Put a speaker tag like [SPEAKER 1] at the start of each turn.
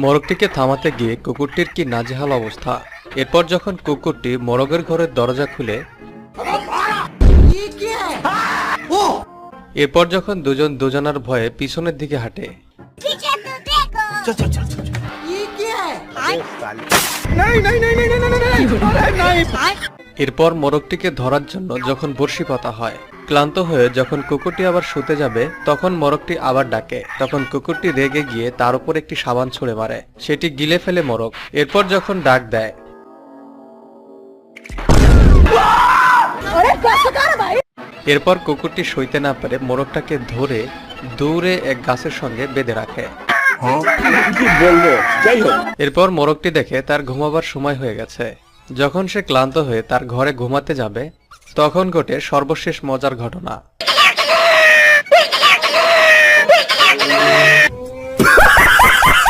[SPEAKER 1] মোরগটিকে থামাতে গিয়ে কুকুরটির কি নাজেহাল অবস্থা। এরপর যখন কুকুরটি মোরগের ঘরের দরজা খুলে এরপর যখন দুজন দুজনার ভয়ে পিছনের দিকে হাঁটে, এরপর মোরগটিকে ধরার জন্য যখন বড়শি পাতা হয়, ক্লান্ত হয়ে যখন কুকুরটি আবার শুতে যাবে তখন মোরগটি আবার ডাকে। তখন কুকুরটি রেগে গিয়ে তার উপর একটি সাবান ছুঁড়ে মারে, সেটি গিলে ফেলে মোরগ। এরপর যখন ডাক দেয়, এরপর কুকুরটি সইতে না পেরে মোরগটাকে ধরে দূরে এক গাছের সঙ্গে বেঁধে রাখে। এরপর মোরগটি দেখে তার ঘুমাবার সময় হয়ে গেছে। যখন সে ক্লান্ত হয়ে তার ঘরে ঘুমাতে যাবে তখন ঘটে সর্বশেষ মজার ঘটনা।